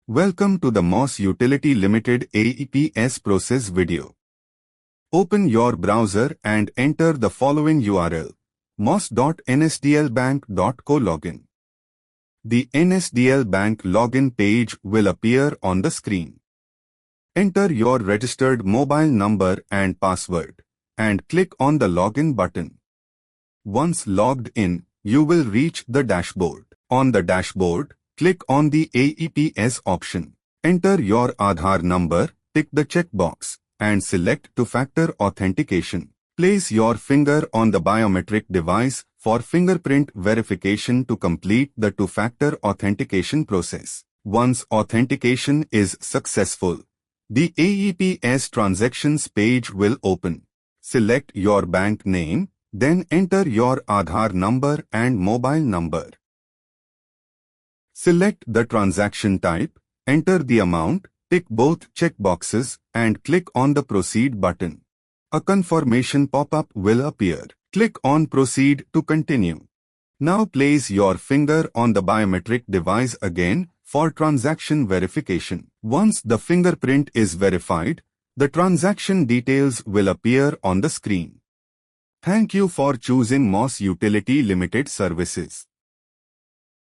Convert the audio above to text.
Welcome to the MOS Utility Limited AEPS process video. Open your browser and enter the following URL: mos.nsdlbank.co login. The NSDL Bank login page will appear on the screen. Enter your registered mobile number and password, and click on the login button. Once logged in, you will reach the dashboard. On the dashboard, click on the AEPS option. Enter your Aadhaar number, tick the checkbox, and select two-factor authentication. Place your finger on the biometric device for fingerprint verification to complete the two-factor authentication process. Once authentication is successful, the AEPS transactions page will open. Select your bank name, then enter your Aadhaar number and mobile number. Select the transaction type, enter the amount, tick both checkboxes, and click on the Proceed button. A confirmation pop-up will appear. Click on Proceed to continue. Now place your finger on the biometric device again for transaction verification. Once the fingerprint is verified, the transaction details will appear on the screen. Thank you for choosing MOS Utility Limited services.